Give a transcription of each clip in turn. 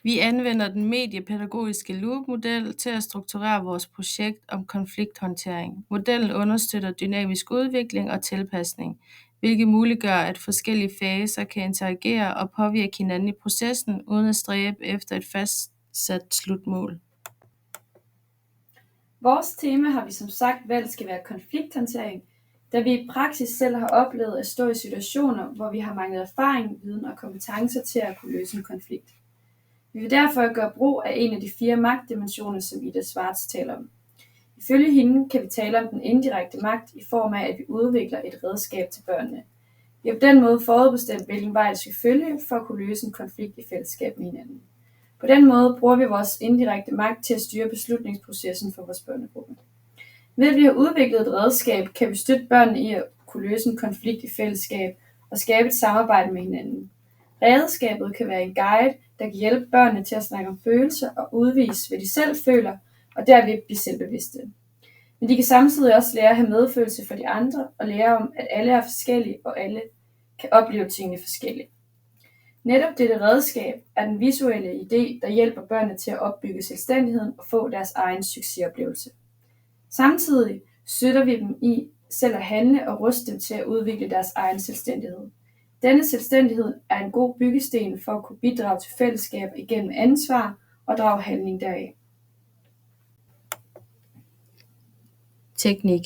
Vi anvender den mediepædagogiske loop-model til at strukturere vores projekt om konflikthåndtering. Modellen understøtter dynamisk udvikling og tilpasning, hvilket muliggør, at forskellige faser kan interagere og påvirke hinanden i processen uden at stræbe efter et fastsat slutmål. Vores tema har vi som sagt valgt skal være konflikthåndtering, da vi i praksis selv har oplevet at stå i situationer, hvor vi har manglet erfaring, viden og kompetencer til at kunne løse en konflikt. Vi vil derfor gøre brug af en af de 4 magtdimensioner, som Ida Schwartz taler om. Ifølge hende kan vi tale om den indirekte magt i form af, at vi udvikler et redskab til børnene. Vi har på den måde forudbestemt, hvilken vej det skal følge for at kunne løse en konflikt i fællesskab med hinanden. På den måde bruger vi vores indirekte magt til at styre beslutningsprocessen for vores børnegruppe. Ved at vi har udviklet et redskab, kan vi støtte børnene i at kunne løse en konflikt i fællesskab og skabe et samarbejde med hinanden. Redskabet kan være en guide, der kan hjælpe børnene til at snakke om følelser og udvise, hvad de selv føler, og derved blive selvbevidste. Men de kan samtidig også lære at have medfølelse for de andre og lære om, at alle er forskellige, og alle kan opleve tingene forskelligt. Netop dette redskab er den visuelle idé, der hjælper børnene til at opbygge selvstændigheden og få deres egen succesoplevelse. Samtidig støtter vi dem i selv at handle og ruste dem til at udvikle deres egen selvstændighed. Denne selvstændighed er en god byggesten for at kunne bidrage til fællesskab igennem ansvar og drage handling deraf. Teknik.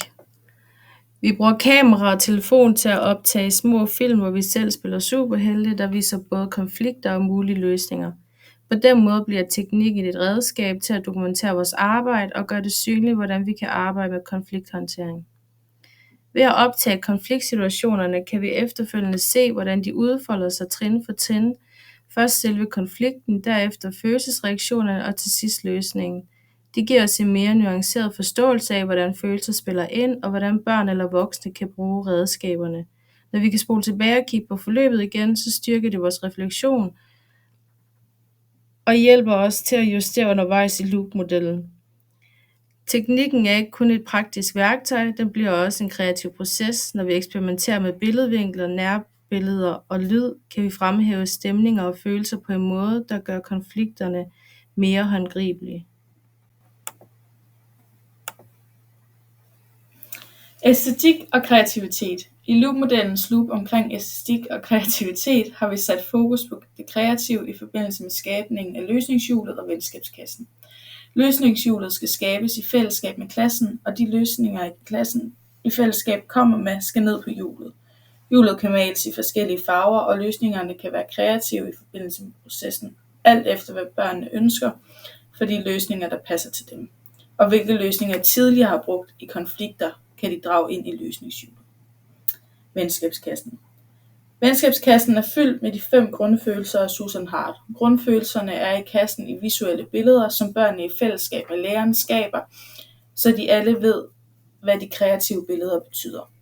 Vi bruger kamera og telefon til at optage små film, hvor vi selv spiller superhelte, der viser både konflikter og mulige løsninger. På den måde bliver teknikken et redskab til at dokumentere vores arbejde og gøre det synligt, hvordan vi kan arbejde med konflikthåndtering. Ved at optage konfliktsituationerne kan vi efterfølgende se, hvordan de udfolder sig trin for trin. Først selve konflikten, derefter følelsesreaktionerne og til sidst løsningen. Det giver os en mere nuanceret forståelse af, hvordan følelser spiller ind, og hvordan børn eller voksne kan bruge redskaberne. Når vi kan spole tilbage og kigge på forløbet igen, så styrker det vores refleksion og hjælper os til at justere undervejs i loop-modellen. Teknikken er ikke kun et praktisk værktøj, den bliver også en kreativ proces. Når vi eksperimenterer med billedvinkler, nærbilleder og lyd, kan vi fremhæve stemninger og følelser på en måde, der gør konflikterne mere håndgribelige. Æstetik og kreativitet. I loop-modellens loop omkring æstetik og kreativitet har vi sat fokus på det kreative i forbindelse med skabningen af løsningshjulet og venskabskassen. Løsningshjulet skal skabes i fællesskab med klassen, og de løsninger i klassen i fællesskab kommer med skal ned på hjulet. Hjulet kan males i forskellige farver, og løsningerne kan være kreative i forbindelse med processen, alt efter hvad børnene ønsker, for de løsninger, der passer til dem. Og hvilke løsninger tidligere har brugt i konflikter, kan de drage ind i løsningshjulet. Venskabskassen. Venskabskassen er fyldt med de 5 grundfølelser af Susan Hart. Grundfølelserne er i kassen i visuelle billeder, som børnene i fællesskab med læreren skaber, så de alle ved, hvad de kreative billeder betyder.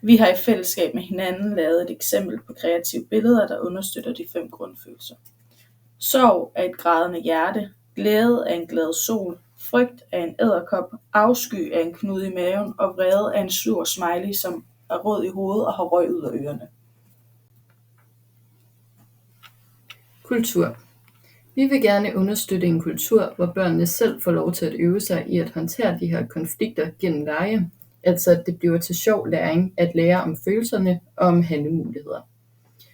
Vi har i fællesskab med hinanden lavet et eksempel på kreative billeder, der understøtter de 5 grundfølelser. Sorg er et grædende hjerte, glæde er en glad sol, frygt er en edderkop, afsky er en knude i maven, og vrede er en sur smiley, som er rød i hovedet og har røg ud af ørerne. Kultur. Vi vil gerne understøtte en kultur, hvor børnene selv får lov til at øve sig i at håndtere de her konflikter gennem lege, altså at det bliver til sjov læring at lære om følelserne og om handlemuligheder.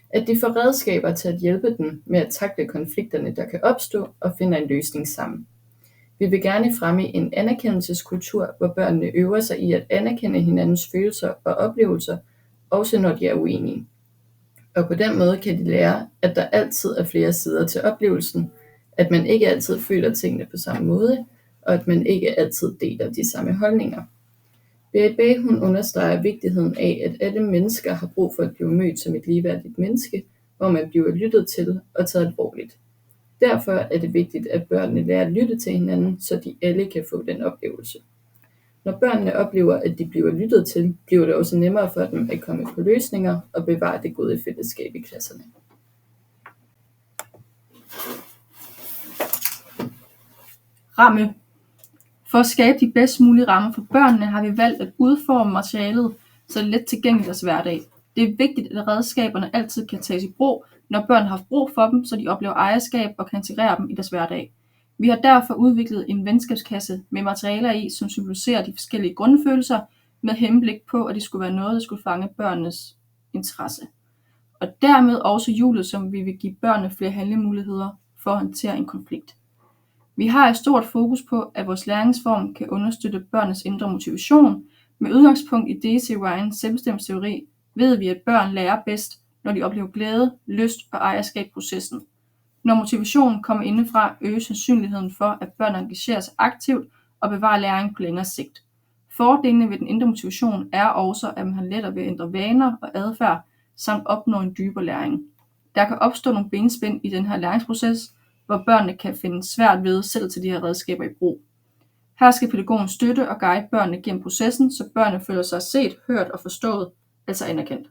At de får redskaber til at hjælpe dem med at takle konflikterne, der kan opstå, og finder en løsning sammen. Vi vil gerne fremme en anerkendelseskultur, hvor børnene øver sig i at anerkende hinandens følelser og oplevelser, også når de er uenige. Og på den måde kan de lære, at der altid er flere sider til oplevelsen, at man ikke altid føler tingene på samme måde, og at man ikke altid deler de samme holdninger. Berit Bae, hun understreger vigtigheden af, at alle mennesker har brug for at blive mødt som et ligeværdigt menneske, hvor man bliver lyttet til og taget alvorligt. Derfor er det vigtigt, at børnene lærer at lytte til hinanden, så de alle kan få den oplevelse. Når børnene oplever, at de bliver lyttet til, bliver det også nemmere for dem at komme på løsninger og bevare det gode fællesskab i klasserne. Ramme. For at skabe de bedst mulige rammer for børnene, har vi valgt at udforme materialet, så det er let tilgængeligt deres hverdag. Det er vigtigt, at redskaberne altid kan tages i brug, når børn har haft brug for dem, så de oplever ejerskab og kan integrere dem i deres hverdag. Vi har derfor udviklet en venskabskasse med materialer i, som symboliserer de forskellige grundfølelser, med henblik på, at det skulle være noget, der skulle fange børnenes interesse. Og dermed også hjulet, som vi vil give børnene flere handlemuligheder for at håndtere en konflikt. Vi har et stort fokus på, at vores læringsform kan understøtte børnenes indre motivation. Med udgangspunkt i Daisy Ryans selvbestemmelsesteori ved vi, at børn lærer bedst, når de oplever glæde, lyst og ejerskab i processen. Når motivationen kommer indefra, øges sandsynligheden for, at børn engagerer sig aktivt og bevarer læring på længere sigt. Fordelene ved den indre motivation er også, at man har lettere ved at ændre vaner og adfærd, samt opnå en dybere læring. Der kan opstå nogle benspænd i den her læringsproces, hvor børnene kan finde svært ved selv at tage de her redskaber i brug. Her skal pædagogen støtte og guide børnene gennem processen, så børnene føler sig set, hørt og forstået, altså anerkendt.